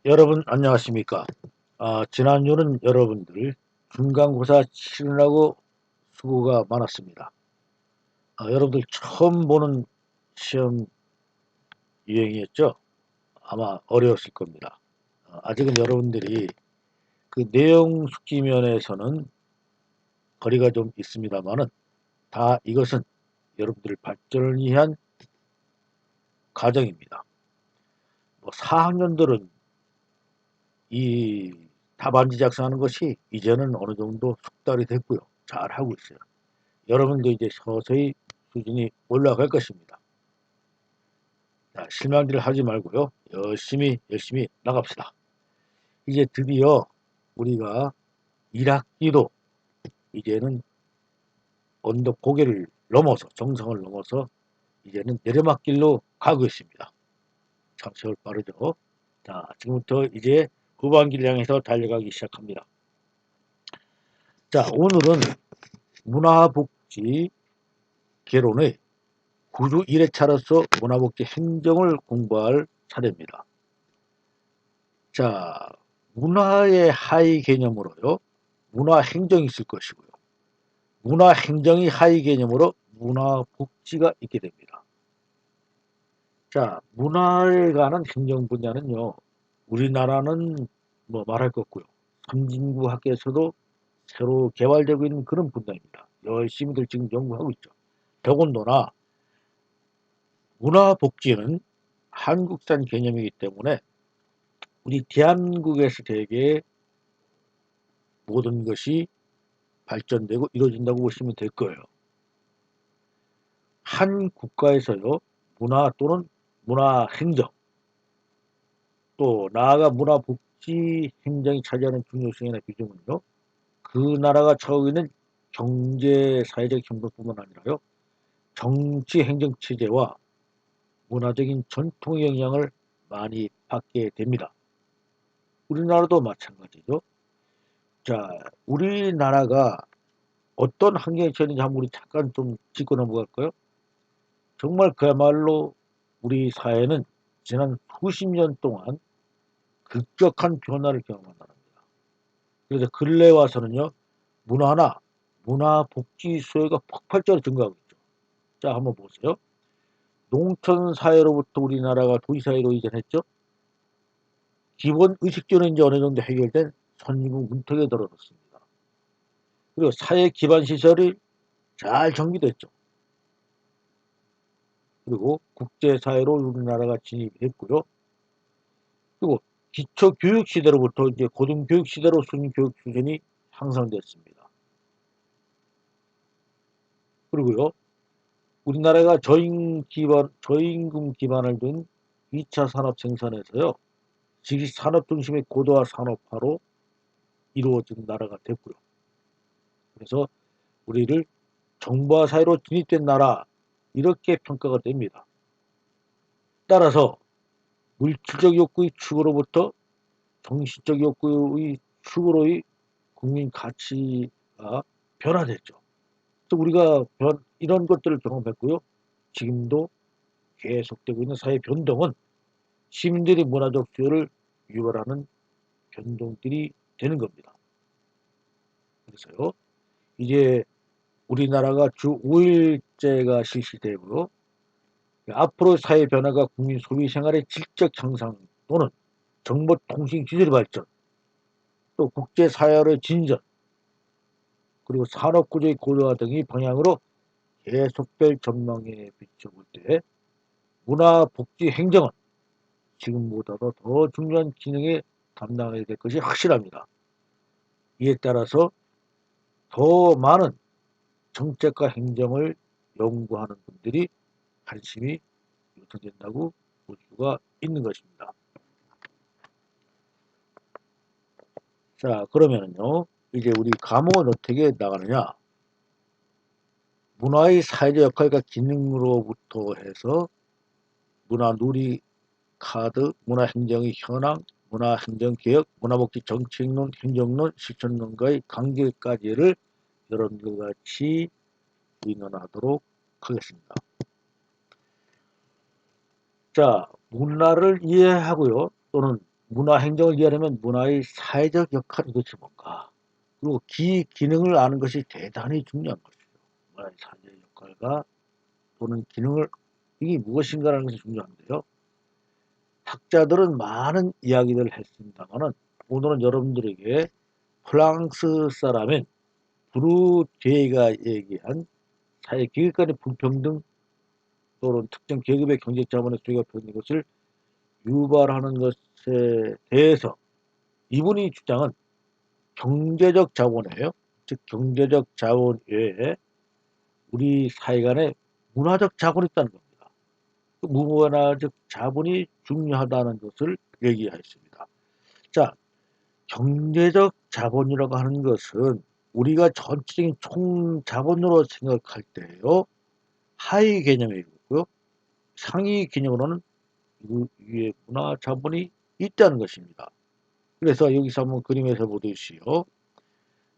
여러분 안녕하십니까? 지난주는 여러분들 중간고사 치르느라고 수고가 많았습니다. 여러분들 처음 보는 시험 유형이었죠? 아마 어려웠을 겁니다. 아직은 여러분들이 그 내용 숙지 면에서는 거리가 좀 있습니다만은 다 이것은 여러분들 발전을 위한 과정입니다. 4학년들은 이 답안지 작성하는 것이 이제는 어느 정도 숙달이 됐고요. 잘 하고 있어요. 여러분도 이제 서서히 수준이 올라갈 것입니다. 자, 실망들 하지 말고요. 열심히 나갑시다. 이제 드디어 우리가 1학기도 이제는 언덕 고개를 넘어서 정상을 넘어서 이제는 내리막길로 가고 있습니다. 참 세월 빠르죠. 자, 지금부터 이제 후반기를 향해서 달려가기 시작합니다. 자, 오늘은 문화복지 개론의 구조 1회차로서 문화복지 행정을 공부할 차례입니다. 자, 문화의 하위 개념으로요. 문화행정이 있을 것이고요. 문화행정이 하위 개념으로 문화복지가 있게 됩니다. 자, 문화에 관한 행정 분야는요. 우리나라는 뭐 말할 것 없고요. 선진국 학계에서도 새로 개발되고 있는 그런 분야입니다. 열심히들 지금 연구하고 있죠. 더군다나 문화복지는 한국산 개념이기 때문에 우리 대한민국에서 되게 모든 것이 발전되고 이루어진다고 보시면 될 거예요. 한 국가에서요, 문화 또는 문화행정, 또 나아가 문화복지 행정이 차지하는 중요성이나 비중은요, 그 나라가 처하고 있는 경제, 사회적 형편뿐만 아니라요, 정치, 행정 체제와 문화적인 전통의 영향을 많이 받게 됩니다. 우리나라도 마찬가지죠. 자, 우리나라가 어떤 환경에 처했는지 한번 우리 잠깐 좀 짚고 넘어갈까요? 정말 그야말로 우리 사회는 지난 수십 년 동안 급격한 변화를 경험한 나라입니다. 그래서 근래 와서는요, 문화나 문화복지 수요가 폭발적으로 증가하고 있죠. 자, 한번 보세요. 농촌 사회로부터 우리나라가 도시사회로 이전했죠. 기본 의식주는 이제 어느 정도 해결된 선진국 문턱에 들어섰습니다. 그리고 사회 기반 시설이 잘 정비됐죠. 그리고 국제사회로 우리나라가 진입했고요. 그리고 기초교육 시대로부터 이제 고등교육 시대로 순교육 수준이 향상됐습니다. 그리고요, 우리나라가 저임금 기반을 둔 2차 산업 생산에서요, 지식 산업 중심의 고도화 산업화로 이루어진 나라가 됐고요. 그래서 우리를 정보화 사회로 진입된 나라, 이렇게 평가가 됩니다. 따라서 물질적 욕구의 축으로부터 정신적 욕구의 축으로의 국민 가치가 변화됐죠. 또 우리가 이런 것들을 경험했고요. 지금도 계속되고 있는 사회 변동은 시민들의 문화적 수요를 유발하는 변동들이 되는 겁니다. 그래서요. 이제 우리나라가 주 5일제가 실시되고요. 앞으로 사회 변화가 국민 소비 생활의 질적 향상 또는 정보통신 기술의 발전, 또 국제사회의 진전, 그리고 산업구조의 고도화 등의 방향으로 계속될 전망에 비춰볼 때 문화복지 행정은 지금보다도 더 중요한 기능에 담당해야 될 것이 확실합니다. 이에 따라서 더 많은 정책과 행정을 연구하는 분들이 관심이 요청된다고 볼 수가 있는 것입니다. 자, 그러면요, 이제 우리 과목은 어떻게 나가느냐? 문화의 사회적 역할과 기능으로부터 해서 문화 누리 카드, 문화행정의 현황, 문화행정개혁, 문화복지 정책론, 행정론, 실천론과의 관계까지를 여러분들과 같이 의논하도록 하겠습니다. 자, 문화를 이해하고요. 또는 문화 행정을 이해하려면 문화의 사회적 역할이 도대체 뭔가, 그리고 기능을 아는 것이 대단히 중요한 것이죠. 문화의 사회적 역할과 또는 기능을 이게 무엇인가라는 것이 중요한데요. 학자들은 많은 이야기를 했습니다만은 오늘은 여러분들에게 프랑스 사람인 브루제가 얘기한 사회 계급 간의 불평등 또는 특정 계급의 경제 자본의 수요가 변는 것을 유발하는 것에 대해서 이분이 주장은 경제적 자본이에요. 즉 경제적 자본 외에 우리 사회 간에 문화적 자본이 있다는 겁니다. 그 문화적 자본이 중요하다는 것을 얘기하였습니다. 자, 경제적 자본이라고 하는 것은 우리가 전체적인 총 자본으로 생각할 때요, 하위 개념이고요. 상위 개념으로는 그 위에 문화 자본이 있다는 것입니다. 그래서 여기서 한번 그림에서 보듯이요.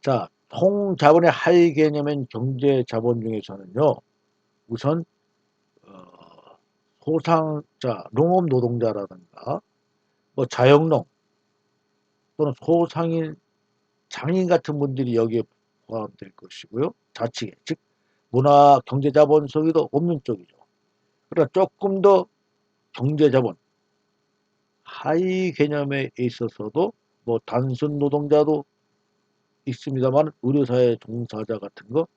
자, 총 자본의 하위 개념인 경제 자본 중에서는요. 우선 소상자, 농업 노동자라든가 뭐 자영농 또는 소상인, 장인 같은 분들이 여기에 포함될 것이고요. 자치계, 즉 문화 경제 자본 속에도 없는 쪽이죠. 그러나 조금 더 경제 자본 하위 개념에 있어서도 뭐 단순 노동자도 있습니다만 의료사회 종사자 같은 거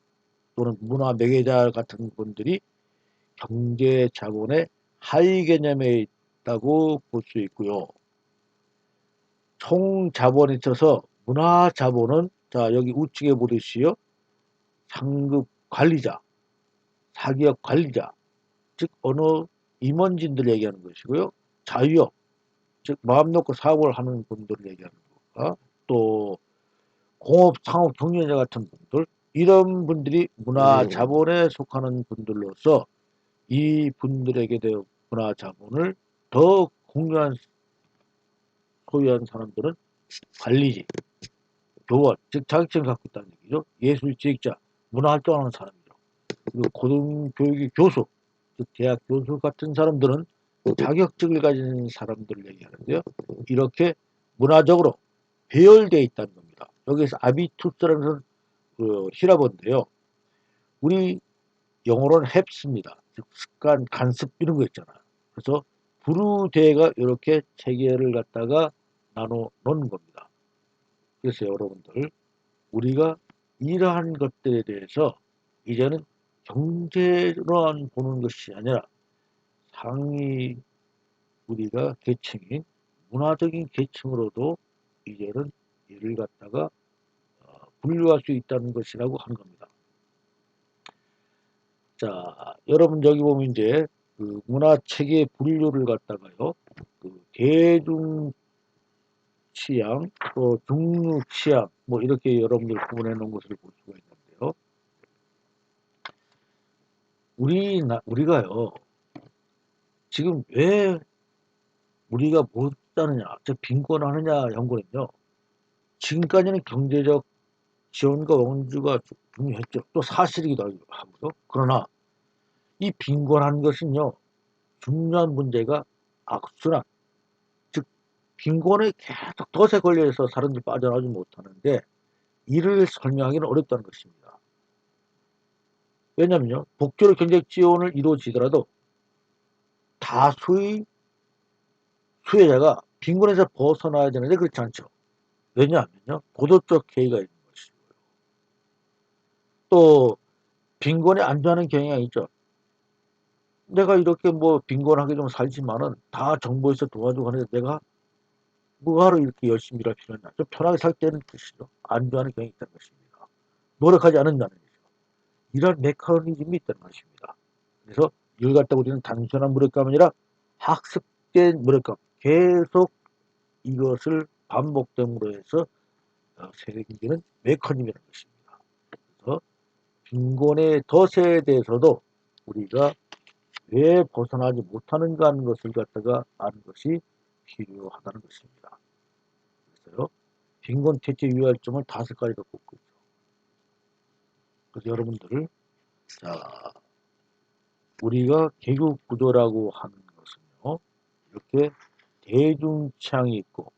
또는 문화 매개자 같은 분들이 경제 자본의 하위 개념에 있다고 볼 수 있고요. 총 자본에 있어서 문화 자본은 자 여기 우측에 보듯이요. 상급 관리자, 사기업 관리자, 즉 어느 임원진들 얘기하는 것이고요. 자유업, 즉 마음 놓고 사업을 하는 분들을 얘기하는 거가 또 공업, 상업 경영자 같은 분들 이런 분들이 문화 자본에 속하는 분들로서 이 분들에게 대한 문화 자본을 더 공유한 소유한 사람들은 관리직, 교원, 즉 자격증을 갖고 있다는 얘기죠. 예술지획자, 문화활동하는 사람이죠. 그리고 고등교육의 교수, 즉 대학 교수 같은 사람들은 자격증을 가진 사람들을 얘기하는데요. 이렇게 문화적으로 배열되어 있다는 겁니다. 여기서 아비투스라는 것은 그 히라버인데요. 우리 영어로는 햅스입니다. 즉 습관, 간습 이런 거 있잖아요. 그래서 부르대가 이렇게 체계를 갖다가 나눠 놓는 겁니다. 그래서 여러분들 우리가 이러한 것들에 대해서 이제는 경제로만 보는 것이 아니라 상위 우리가 계층인 문화적인 계층으로도 이제는 이를 갖다가 분류할 수 있다는 것이라고 하는 겁니다. 자, 여러분 여기 보면 이제 그 문화 체계 분류를 갖다가요, 그 대중 취향, 또 중류 취향, 뭐 이렇게 여러분들 구분해 놓은 것을 볼 수가 있는데요. 우리가요, 지금 왜 우리가 못 사느냐, 빈곤하느냐 연구는요, 지금까지는 경제적 지원과 원주가 중요했죠. 또 사실이기도 하고요. 그러나 이 빈곤한 것은요, 중요한 문제가 악순환, 즉 빈곤에 계속 덫에 걸려서 사람들이 빠져나오지 못하는데 이를 설명하기는 어렵다는 것입니다. 왜냐하면요, 복지로 경제적 지원을 이루어지더라도 다수의 수혜자가 빈곤에서 벗어나야 되는데 그렇지 않죠. 왜냐하면요, 고도적 계기가 있는 것이고요. 또 빈곤에 안주하는 경향이 있죠. 내가 이렇게 뭐 빈곤하게 좀 살지만은 다 정부에서 도와주고 하는데 내가 뭐하러 이렇게 열심히 일할 필요는 없나. 좀 편하게 살 때는 뜻이죠. 안주하는 경향이 있다는 것입니다. 노력하지 않는다는 거죠. 이런 메커니즘이 있다는 것입니다. 그래서 이걸 갖다 우리는 단순한 무력감이 아니라 학습된 무력감, 계속 이것을 반복됨으로 해서 생기는 메커니즘이라는 것입니다. 그래서 빈곤의 덫에 대해서도 우리가 왜 벗어나지 못하는가 하는 것을 갖다가 아는 것이 필요하다는 것입니다. 그래서요, 빈곤 퇴치 유혈점을 5가지가 꼽고 있죠. 그래서 여러분들, 자, 우리가 계급 구조라고 하는 것은요, 이렇게 대중 취향이 있고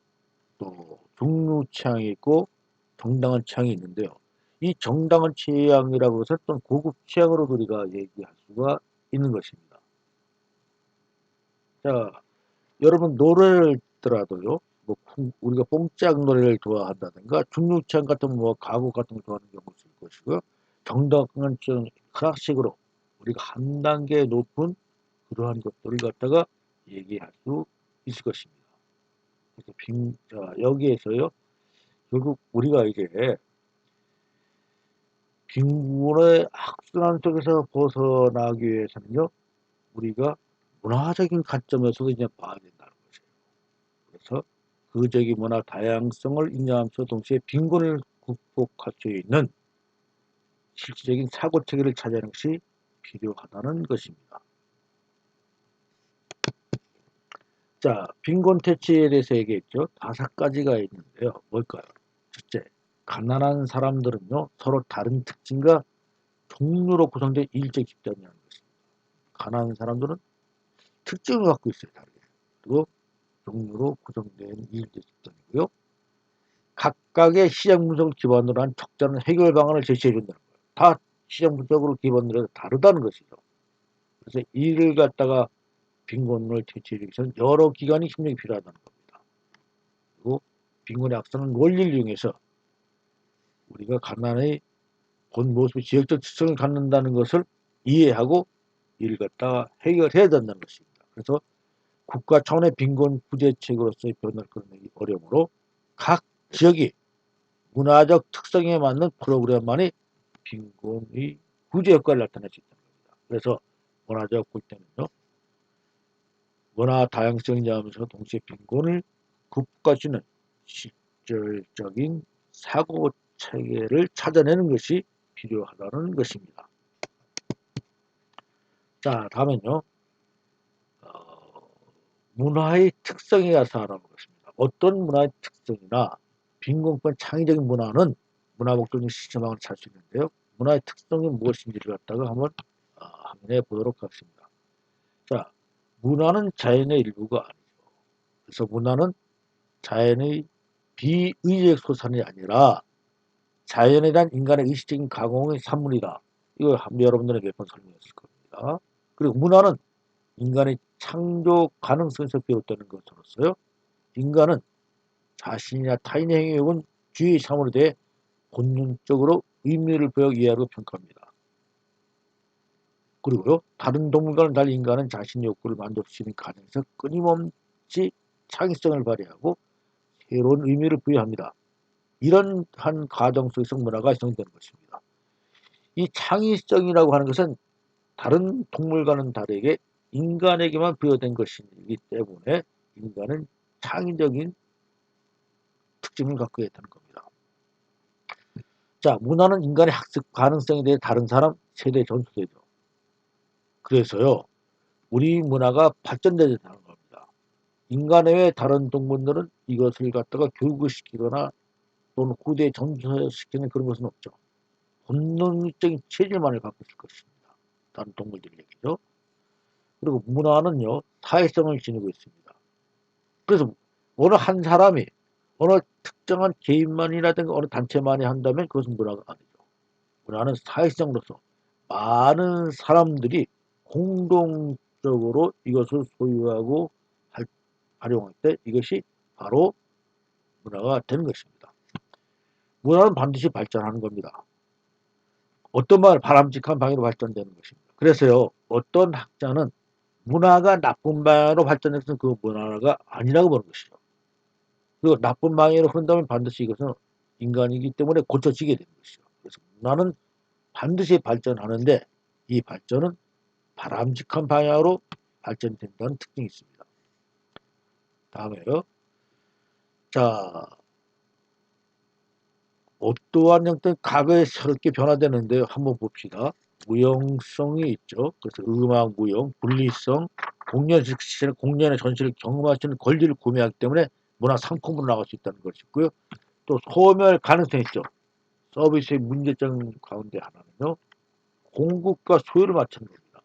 또 중류 취향이 있고 정당한 취향이 있는데요. 이 정당한 취향이라고 해서 또 고급 취향으로 우리가 얘기할 수가 있는 것입니다. 자, 여러분 노래를 듣더라도요. 뭐 우리가 뽕짝 노래를 좋아한다든가 중류 취향 같은 뭐 가곡 같은 걸 좋아하는 경우도 있을 것이고요. 정당한 취향 클래식으로 우리가 한 단계 높은 그러한 것들을 갖다가 얘기할 수 있을 것입니다. 그래서 자, 여기에서요. 결국 우리가 이제 빈곤의 악순환 속에서 벗어나기 위해서는요. 우리가 문화적인 관점에서도 이제 봐야 된다는 것이에요. 그래서 그적인 문화 다양성을 인정하면서 동시에 빈곤을 극복할 수 있는 실질적인 사고 체계를 찾아내는 것이 필요하다는 것입니다. 자, 빈곤 퇴치에 대해서 얘기했죠. 5가지가 있는데요. 뭘까요? 첫째, 가난한 사람들은요, 서로 다른 특징과 종류로 구성된 일적 집단이라는 것입니다. 가난한 사람들은 특징을 갖고 있어요. 다르게. 그리고 종류로 구성된 일적 집단이고요. 각각의 시장 분석을 기반으로 한 적절한 해결 방안을 제시해 준다는 거예요. 다 시장 분석으로 기반으로 해서 다르다는 것이죠. 그래서 이를 갖다가 빈곤을 퇴치하기 위해서는 여러 기관이 협력이 필요하다는 겁니다. 그리고 빈곤의 악성은 원리를 이용해서 우리가 가난의 본 모습의 지역적 특성을 갖는다는 것을 이해하고 이를 갖다가 해결해야 된다는 것입니다. 그래서 국가 차원의 빈곤 구제책으로서의 변화를 끌어내기 어려우므로 각 지역이 문화적 특성에 맞는 프로그램만이 빈곤의 구제 효과를 나타낼 수 있다는 겁니다. 그래서 문화적 볼 때는요. 문화 다양성을 인정하면서 동시에 빈곤을 극복할 수 있는 실질적인 사고 체계를 찾아내는 것이 필요하다는 것입니다. 자, 다음은요. 문화의 특성에 대해서 알아보겠습니다. 어떤 문화의 특성이나 빈곤권 창의적인 문화는 문화 목적인 시스템을 찾을 수 있는데요. 문화의 특성이 무엇인지를 갖다가 한번 확인해 보도록 하겠습니다. 자, 문화는 자연의 일부가 아니죠. 그래서 문화는 자연의 비의적 소산이 아니라 자연에 대한 인간의 의식적인 가공의 산물이다. 이거 여러분들에게 몇 번 설명했을 겁니다. 그리고 문화는 인간의 창조 가능성에서 비롯되는 것으로서요. 인간은 자신이나 타인의 행위 혹은 주의 사물에 대해 본능적으로 의미를 부여 이해하고 평가합니다. 그리고요. 다른 동물과는 달리 인간은 자신의 욕구를 만족시키는 과정에서 끊임없이 창의성을 발휘하고 새로운 의미를 부여합니다. 이런 한 과정 속에서 문화가 형성되는 것입니다. 이 창의성이라고 하는 것은 다른 동물과는 다르게 인간에게만 부여된 것이기 때문에 인간은 창의적인 특징을 갖고 있다는 겁니다. 자, 문화는 인간의 학습 가능성에 대해 다른 사람 세대 전수되죠. 그래서요, 우리 문화가 발전되는 겁니다. 인간 외의 다른 동물들은 이것을 갖다가 교육을 시키거나 또는 후대에 전수시키는 그런 것은 없죠. 본능적인 체질만을 갖고 있을 것입니다. 다른 동물들 얘기죠. 그리고 문화는요, 사회성을 지니고 있습니다. 그래서 어느 한 사람이 어느 특정한 개인만이라든가 어느 단체만이 한다면 그것은 문화가 아니죠. 문화는 사회성으로서 많은 사람들이 공동적으로 이것을 소유하고 활용할 때 이것이 바로 문화가 되는 것입니다. 문화는 반드시 발전하는 겁니다. 어떤 말 바람직한 방향으로 발전되는 것입니다. 그래서요, 어떤 학자는 문화가 나쁜 방향으로 발전해서 그 문화가 아니라고 보는 것이죠. 그리고 나쁜 방향으로 흐른다면 반드시 이것은 인간이기 때문에 고쳐지게 되는 것이죠. 그래서 문화는 반드시 발전하는데 이 발전은 바람직한 방향으로 발전된다는 특징이 있습니다. 다음에요. 자, 어떠한 형태는 과거에 새롭게 변화되는데 한번 봅시다. 무용성이 있죠. 그래서 음악, 무용, 분리성, 공연의 전시를 경험할 수 있는 권리를 구매하기 때문에 문화 상품으로 나갈 수 있다는 것이 있고요. 또 소멸 가능성이 있죠. 서비스의 문제점 가운데 하나는요. 공급과 소요를 맞추는 겁니다.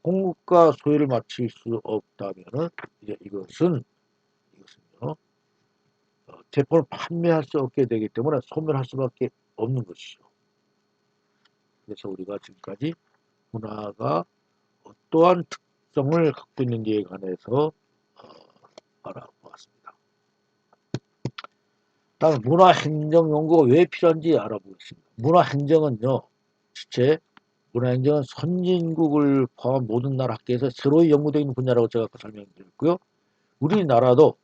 공급과 소요를 맞출 수 없다면은 이제 이것은 제품을 판매할 수 없게 되기 때문에 소멸할 수밖에 없는 것이죠. 그래서 우리가 지금까지 문화가 어떠한 특성을 갖고 있는지에 관해서 알아보았습니다. 다음 문화행정연구가 왜 필요한지 알아보겠습니다. 문화행정은요, 실제 문화행정은 선진국을 포함한 모든 나라 학계에서 새로이 연구되는 분야라고 제가 설명드렸고요. 우리나라도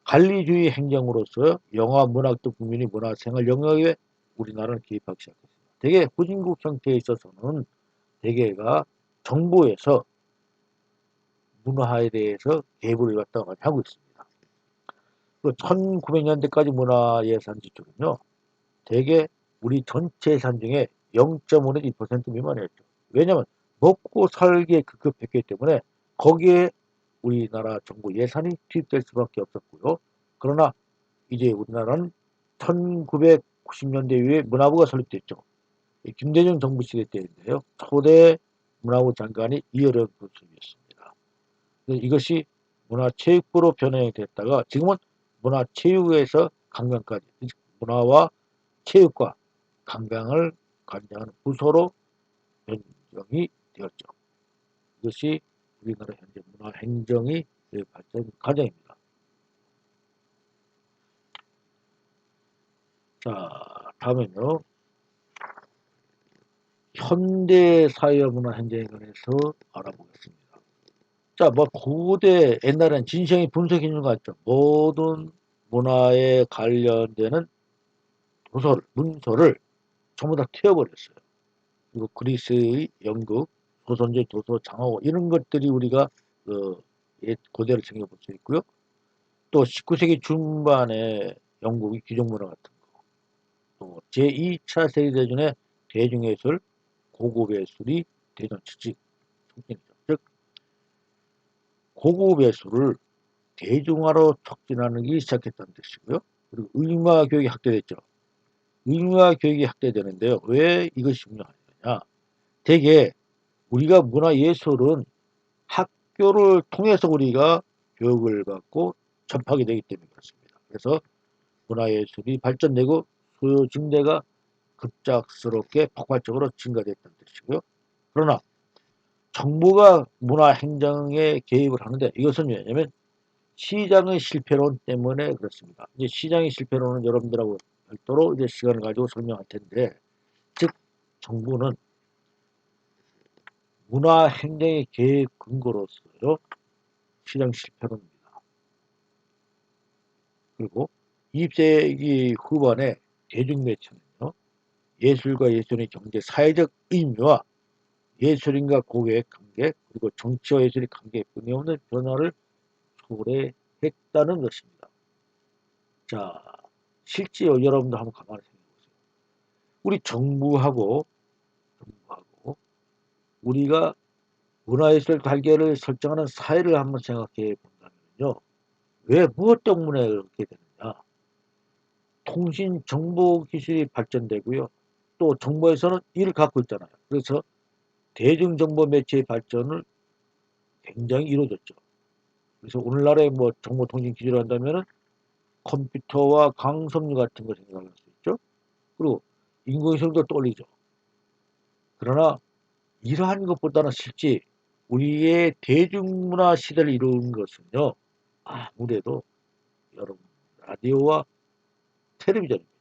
관리주의 행정으로서 영화, 문학 등 국민의 문화생활 영역에 우리나라는 개입하기 시작했습니다. 대개 후진국 형태에 있어서는 대개가 정부에서 문화에 대해서 개입을 갖다가 많이 하고 있습니다. 그 1900년대까지 문화예산 지출은요, 대개 우리 전체 예산 중에 0.5에서 2% 미만이었죠. 왜냐하면 먹고 살기에 급급했기 때문에 거기에 우리나라 정부 예산이 투입될 수밖에 없었고요. 그러나 이제 우리나라는 1990년대 이후에 문화부가 설립됐죠. 김대중 정부 시대 때인데요. 초대 문화부 장관이 이어령 교수였습니다. 이것이 문화체육부로 변형이 됐다가 지금은 문화체육에서 관광까지, 문화와 체육과 관광을 관장하는 부서로 변경이 되었죠. 이것이 우리나라 현재 문화행정의 발전 과정입니다. 자, 다음은요. 현대 사회와 문화 행정에 관해서 알아보겠습니다. 자, 뭐 고대 옛날엔 진시황이 분석해 주는 것 같죠. 모든 문화에 관련되는 도서를, 문서를 전부 다 튀어버렸어요. 그리고 그리스의 연극, 조선제 도서, 장하고 이런 것들이 우리가 옛 고대를 챙겨볼 수 있고요. 또 19세기 중반에 영국의 귀족문화 같은 거, 또 제2차 세계대전의 대중예술, 고급예술이 대전 지식 촉진이죠. 즉 고급예술을 대중화로 촉진하기 시작했다는 뜻이고요. 그리고 의무화 교육이 확대됐죠. 의무화 교육이 확대되는데요. 왜 이것이 중요하냐? 대개 우리가 문화예술은 학교를 통해서 우리가 교육을 받고 접하게 되기 때문에 그렇습니다. 그래서 문화예술이 발전되고 수요 증대가 급작스럽게 폭발적으로 증가됐다는 뜻이고요. 그러나 정부가 문화행정에 개입을 하는데 이것은 왜냐하면 시장의 실패론 때문에 그렇습니다. 이제 시장의 실패론은 여러분들하고 별도로 이제 시간을 가지고 설명할 텐데, 즉 정부는 문화행정의 개입 근거로서요 시장 실패론입니다. 그리고 20세기 후반에 대중매체는요 예술과 예술의 경제, 사회적 의미와 예술인과 고객의 관계, 그리고 정치와 예술의 관계에 끊임없는 변화를 초래했다는 것입니다. 자, 실제 여러분도 한번 가만히 생각해 보세요. 우리 정부하고 우리가 문화예술 관계를 설정하는 사회를 한번 생각해 본다면요. 왜 무엇 때문에 그렇게 되느냐? 통신 정보 기술이 발전되고요. 또 정부에서는 이를 갖고 있잖아요. 그래서 대중정보 매체의 발전을 굉장히 이루어졌죠. 그래서 오늘날의 뭐 정보통신 기술을 한다면은 컴퓨터와 강섬유 같은 거 생각할 수 있죠. 그리고 인공위성도 떠올리죠. 그러나 이러한 것보다는 실제 우리의 대중문화 시대를 이룬 것은요. 아무래도 여러분 라디오와 텔레비전입니다.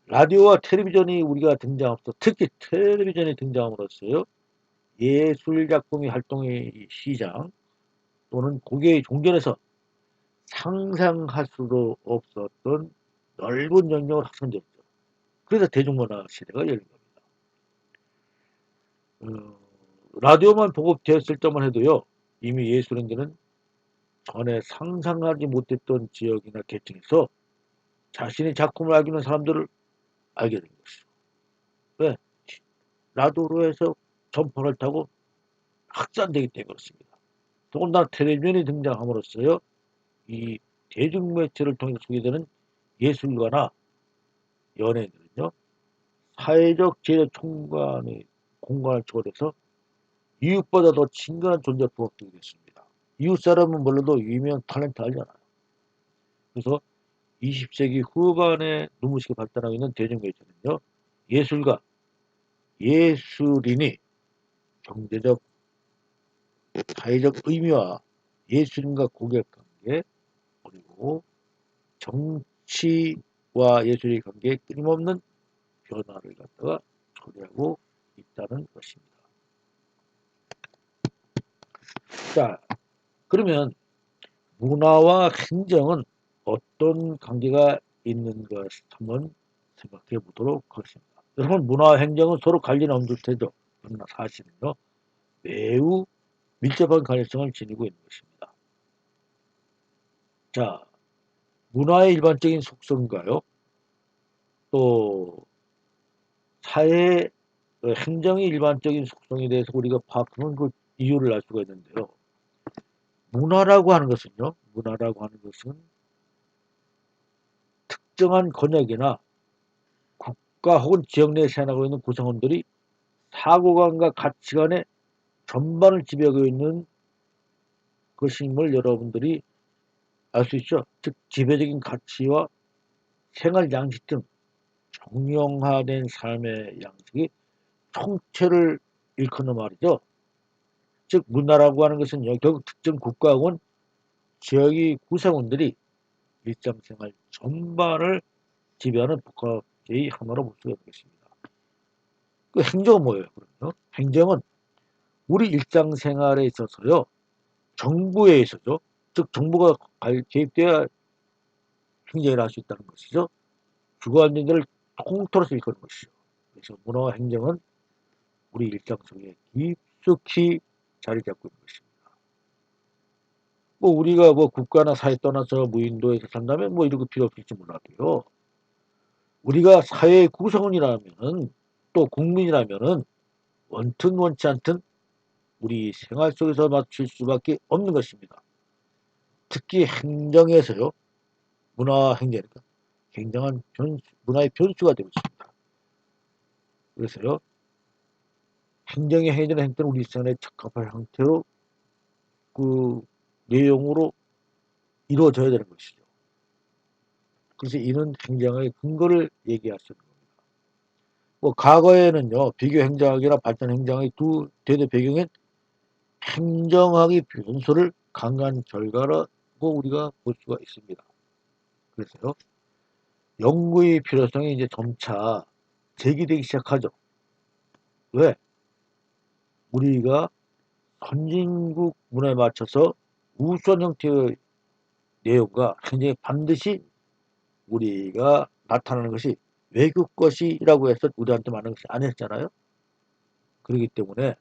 라디오와 텔레비전이 우리가 등장함으로써 특히 텔레비전이 등장함으로써요. 예술작품의 활동의 시장 또는 고개의 종전에서 상상할 수도 없었던 넓은 영역을 확산됐죠. 그래서 대중문화 시대가 열린 겁니다. 라디오만 보급되었을 때만 해도요. 이미 예술인들은 전에 상상하지 못했던 지역이나 계층에서 자신의 작품을 알고 있는 사람들을 알게 된 것이죠. 왜? 라디오로 해서 전파를 타고 확산되기 때문에 그렇습니다. 더군다나 텔레비전이 등장함으로써요. 이 대중매체를 통해 소개되는 예술가나 연예인들은요. 사회적 재래 총괄의 공간을 초월해서 이웃보다 더 친근한 존재로 부각되게 됐습니다. 이웃 사람은 몰라도 유명 탤런트 알잖아요. 그래서 20세기 후반에 눈부시게 발달하고 있는 대중매체는요, 예술가, 예술인이 경제적, 사회적 의미와 예술인과 고객 관계, 그리고 정치와 예술의 관계에 끊임없는 변화를 갖다가 초래하고 있다는 것입니다. 자, 그러면 문화와 행정은 어떤 관계가 있는 것 한번 생각해 보도록 하겠습니다. 여러분, 문화와 행정은 서로 관련이 없을 테죠. 그러나 사실은요, 매우 밀접한 관련성을 지니고 있는 것입니다. 자, 문화의 일반적인 속성과요, 또 사회 행정의 일반적인 속성에 대해서 우리가 파악하면 그 이유를 알 수가 있는데요. 문화라고 하는 것은 특정한 권역이나 국가 혹은 지역 내에 생활하고 있는 구성원들이 사고관과 가치관의 전반을 지배하고 있는 것임을 여러분들이 알 수 있죠. 즉 지배적인 가치와 생활 양식 등 정형화된 삶의 양식이 총체를 일컫는 말이죠. 즉 문화라고 하는 것은 결국 특정 국가 혹은 지역의 구성원들이 일상생활 전반을 지배하는 복합제의 하나로 볼 수가 있겠습니다. 그 행정은 뭐예요? 그러면 행정은 우리 일상생활에 있어서요, 정부에 있어서, 즉 정부가 개입되어야 행정을 할 수 있다는 것이죠. 주거안정들을 통틀어서 일컫는 것이죠. 그래서 문화와 행정은 우리 일상 속에 깊숙이 자리 잡고 있는 것입니다. 뭐 우리가 뭐 국가나 사회 떠나서 무인도에서 산다면 뭐 이런 거 필요 없을지 몰라도요. 우리가 사회의 구성원이라면은, 또 국민이라면은 원튼 원치 않든 우리 생활 속에서 맞출 수밖에 없는 것입니다. 특히 행정에서요, 문화 행정이니까 굉장한 문화의 변수가 되고 있습니다. 그래서요, 행정에 해야 행태는 우리 생활에 적합한 형태로 그 내용으로 이루어져야 되는 것이죠. 그래서 이는 행정의 근거를 얘기할 수 있는 겁니다. 뭐 과거에는요, 비교 행정학이나 발전 행정의 두 대대 배경엔 행정학의 변수를 강한 결과라고 우리가 볼 수가 있습니다. 그래서요, 연구의 필요성이 이제 점차 제기되기 시작하죠. 왜? 우리가 선진국 문화에 맞춰서 우수한 형태의 내용과 행정이 반드시 우리가 나타나는 것이 외국 것이라고 해서 우리한테 많은 것이 아니었잖아요. 그렇기 때문에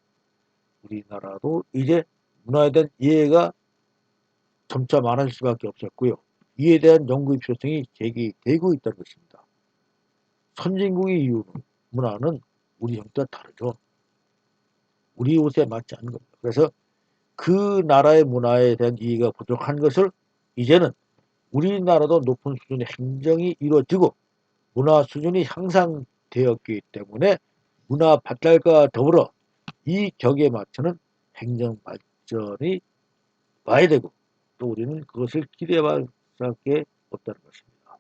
우리나라도 이제 문화에 대한 이해가 점차 많아질 수밖에 없었고요. 이에 대한 연구의 필요성이 제기되고 있다는 것입니다. 선진국의 이유는, 문화는 우리 형태와 다르죠. 우리 옷에 맞지 않는 겁니다. 그래서 그 나라의 문화에 대한 이해가 부족한 것을 이제는 우리나라도 높은 수준의 행정이 이루어지고 문화 수준이 향상되었기 때문에 문화 발달과 더불어 이 격에 맞추는 행정 발전이 와야 되고, 또 우리는 그것을 기대할 수밖에 없다는 것입니다.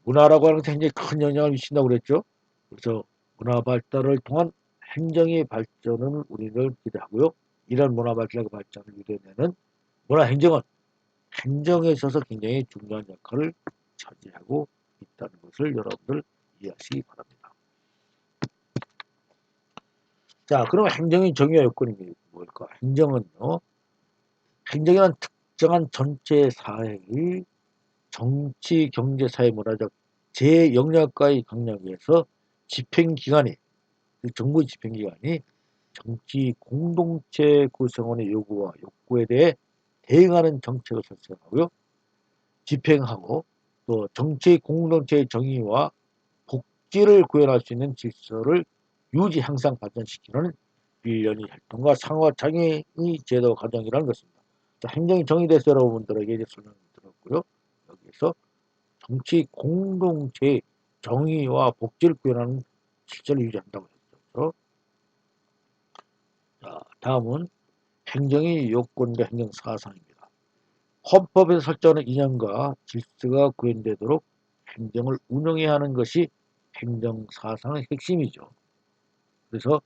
문화라고 하는 것이 굉장히 큰 영향을 미친다고 그랬죠. 그래서 문화 발달을 통한 행정의 발전을 우리를 기대하고요. 이런 문화 발달과 발전을 이뤄내는 문화 행정은 행정에 있어서 굉장히 중요한 역할을 차지하고 있다는 것을 여러분들 이해하시기 바랍니다. 자, 그럼 행정의 정의와 요건이 뭘까? 행정은요, 행정이란 특정한 전체 사회의 정치, 경제, 사회, 문화적 제 영역과의 강력에서 집행기관이, 정부의 집행기관이 정치 공동체 구성원의 요구와 욕구에 대해 대응하는 정책을 설정하고요, 집행하고, 또 정치 공동체의 정의와 복지를 구현할 수 있는 질서를 유지, 향상, 발전시키는 일련의 활동과 상호 장애의 제도 과정이라는 것입니다. 자, 행정이 정의돼서 여러분들에게 이제 설명을 드렸고요. 여기서 정치 공동체의 정의와 복지를 구현하는 실제를 유지한다고 했죠. 자, 다음은 행정의 요건과 행정 사상입니다. 헌법에서 설정하는 이념과 질서가 구현되도록 행정을 운영해야 하는 것이 행정사상의 핵심이죠. 그래서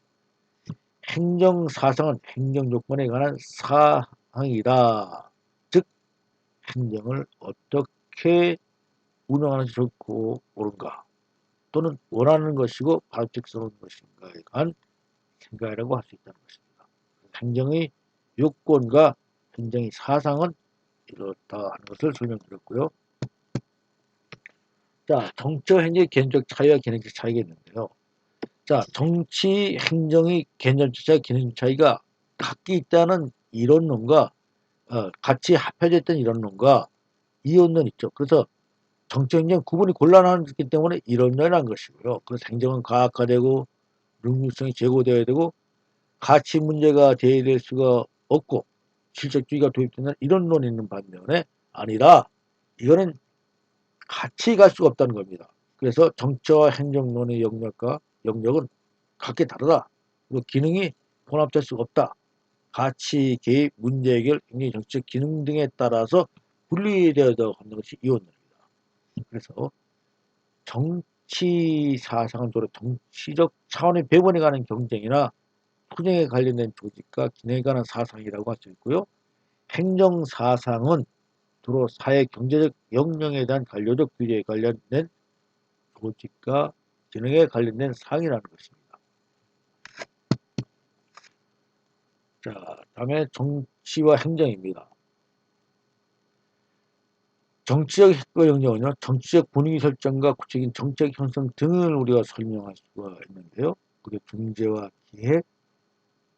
행정사상은 행정요건에 관한 사항이다. 즉 행정을 어떻게 운영하는 게 좋고 옳은가 또는 원하는 것이고 바람직스러운 것인가에 관한 생각이라고 할 수 있다는 것입니다. 행정의 요건과 행정의 사상은 이렇다 하는 것을 설명드렸고요. 자, 정치와 행정의 개념적 차이와 기능적 차이가 있는데요. 자, 정치, 행정의 개념적 차이, 기능적 차이가 각기 있다는 이론론과 같이 합해져 있던 이론론과 이론론 있죠. 그래서 정치, 행정 구분이 곤란하기 때문에 이론론이라는 것이고요. 그래서 행정은 과학화되고 능률성이 제고되어야 되고 가치 문제가 제기될 수가 없고 실적주의가 도입되는 이론론이 있는 반면에 아니다. 이거는 같이 갈 수가 없다는 겁니다. 그래서 정치와 행정론의 영역은 각기 다르다. 그리고 기능이 혼합될 수가 없다. 가치, 개입, 문제 해결, 행정, 정치적 기능 등에 따라서 분리되어야 하는 것이 이론입니다. 그래서 정치 사상은 주로 정치적 차원의 배분에 관한 경쟁이나 투쟁에 관련된 조직과 기능에 관한 사상이라고 할 수 있고요. 행정 사상은 주로 사회 경제적 역량에 대한 관료적 규제에 관련된 조직과 기능에 관련된 사항이라는 것입니다. 자, 다음에 정치와 행정입니다. 정치적 핵과 영역은요, 정치적 분위기 설정과 구체적인 정책 형성 등을 우리가 설명할 수가 있는데요. 그게 중재와 기획,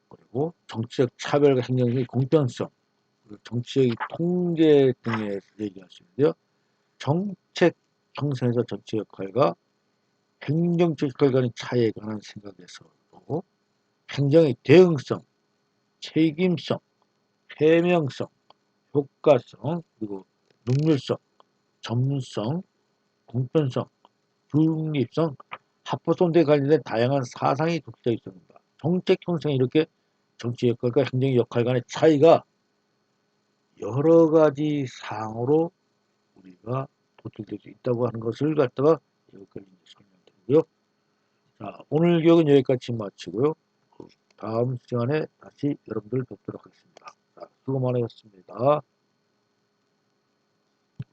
그리고 정치적 차별과 행정의 공평성, 그리고 정치의 통제 등에 얘기할 수 있는데요. 정책 형성에서 정치 역할과 행정적 역할 간의 차이에 관한 생각에서도 행정의 대응성, 책임성, 해명성, 효과성, 그리고 능률성, 전문성, 공편성, 중립성, 합법성 등에 관련된 다양한 사상이 독자되어 있습니다. 정책 형성이 이렇게 정치 역할과 행정 역할 간의 차이가 여러 가지 사항으로 우리가 도출될 수 있다고 하는 것을 갖다가 여기까지 설명드리고요. 자, 오늘 교육은 여기까지 마치고요. 다음 시간에 다시 여러분들 뵙도록 하겠습니다. 자, 수고 많으셨습니다.